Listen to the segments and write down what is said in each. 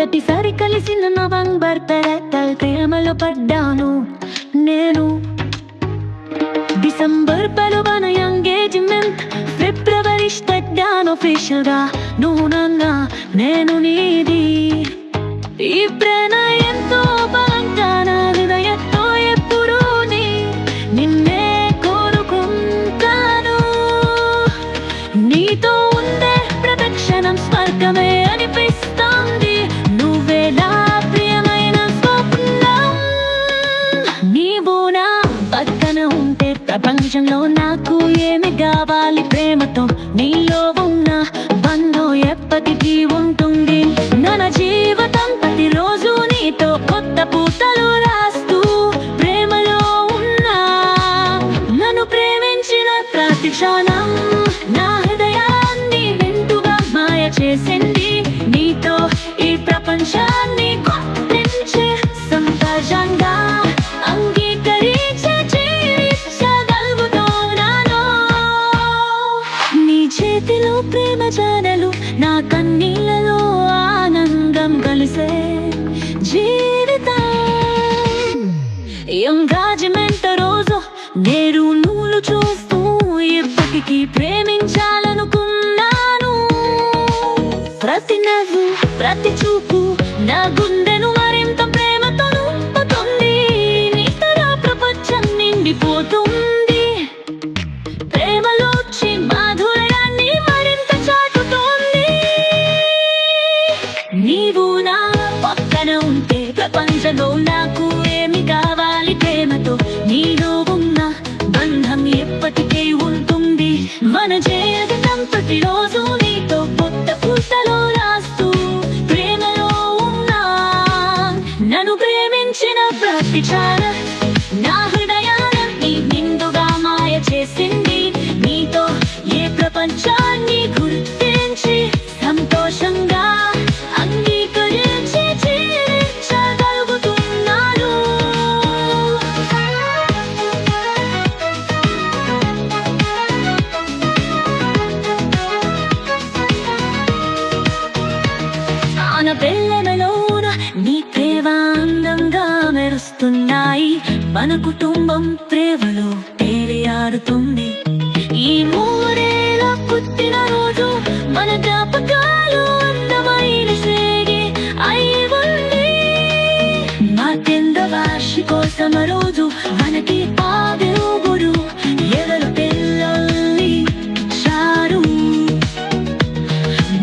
మొదటిసారి కలిసిన నవంబర్ ప్రేమలో పడ్డాను నేను. డిసెంబర్ పలువన ఎంగేజ్మెంట్, ఫిబ్రవరి స్టడ్డాను ఆఫీషియల్ గా నూనెగా నేను నీది. ఈ ప్రణయంతో బలంగా నా హృదయంతో ఎప్పుడూ నిన్నే కోరుకుంటాను. నీతో ఉండే ప్రదక్షిణం స్వర్గమే అనిపిస్తుంది. నువ్వే నా ప్రియమైన స్వప్నం. నీవు నా పక్కన ఉంటే ప్రపంచంలో నాకు ఏమి కావాలి? ప్రేమతో నీలో ఉన్న బంధం ఎప్పటికీ ఉంటుంది. నా జీవితం ప్రతిరోజు నీతో కొత్త పూతలు రాస్తూ ప్రేమలో ఉన్నా. నన్ను ప్రేమించిన ప్రతి క్షణం నా హృదయాన్ని నిండుగా మాయ చేసింది. నీతో ఈ ప్రపంచాన్ని కొట్టించే సంతోషంగా అంగీకరించే జీవించగలుగుతున్నాను. నీ చేతిలో ప్రేమ జాడలు, నా కన్నీళ్ళలో ఆనందం కలిసే జీవితం. ఎంగేజ్మెంట్ రోజు నేను నువ్వు చూస్తూ ఎప్పటికీ ప్రేమించాలనుకున్నాను. ప్రతి నవ్వు, ప్రతి చూపు నా గుండెను మరింత ప్రేమతో నింపుతుంది. నీతో నా ప్రపంచం నిండిపోతుంది. ప్రేమలోచి మాధుర్యాన్ని మరింత చాటుతోంది. నీవు నా పక్కన ఉంటే ప్రపంచంలో నాకు ఏమి కావాలి? ప్రేమతో నీలో ఉన్న బంధం ఎప్పటికీ ఉంటుంది. మన జీవితం ప్రతిరోజు నీతో కొత్త పూతలో రాస్తూ ప్రేమలో ఉన్నా. నన్ను ప్రేమించిన ప్రతి క్షణం నా హృదయాన్ని నిండుగా మాయ చేసింది. నీతో ఏ ప్రపంచాన్ని గుర్తించి సంతోషంగా అంగీకరించి జీవించగలుగుతున్నాను. ఆన పిల్లలలోన నీ ప్రేమ అందంగా మెరుస్తున్నాయి. మన కుటుంబం ప్రేమలో తేలియాడుతుంది. ఈ మూడేళ్ళ పుట్టిన రోజు మన జ్ఞాపకాలు అందమైన సేగి అయి ఉంది. మా 10వ వార్షికోత్సవ రోజు మనకి ఆవిరుగుడు ఎదలు పిల్లల్ని చారు.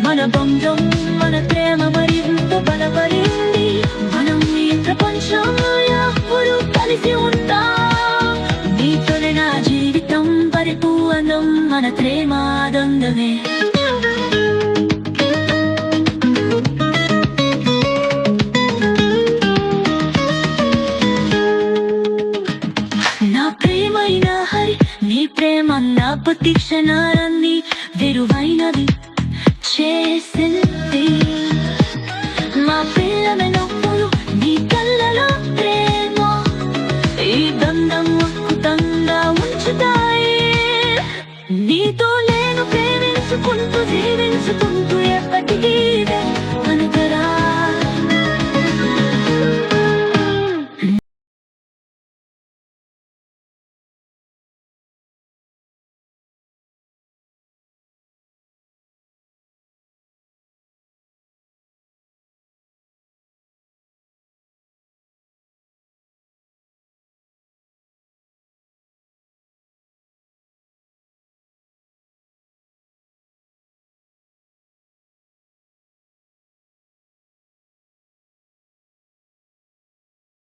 మన బంధం, మన ప్రేమ మరింత బలపడింది. మనం ఈ ప్రపంచంలో ఎప్పుడు కలిసి ఉంటాం. నీతోనే నా జీవితం పరిపూర్ణం. మన ప్రేమ ఆనందమే. నా ప్రేమైన హరి, నీ ప్రేమ నా ప్రతి క్షణాలన్నీ విలువైనవి చేసింది.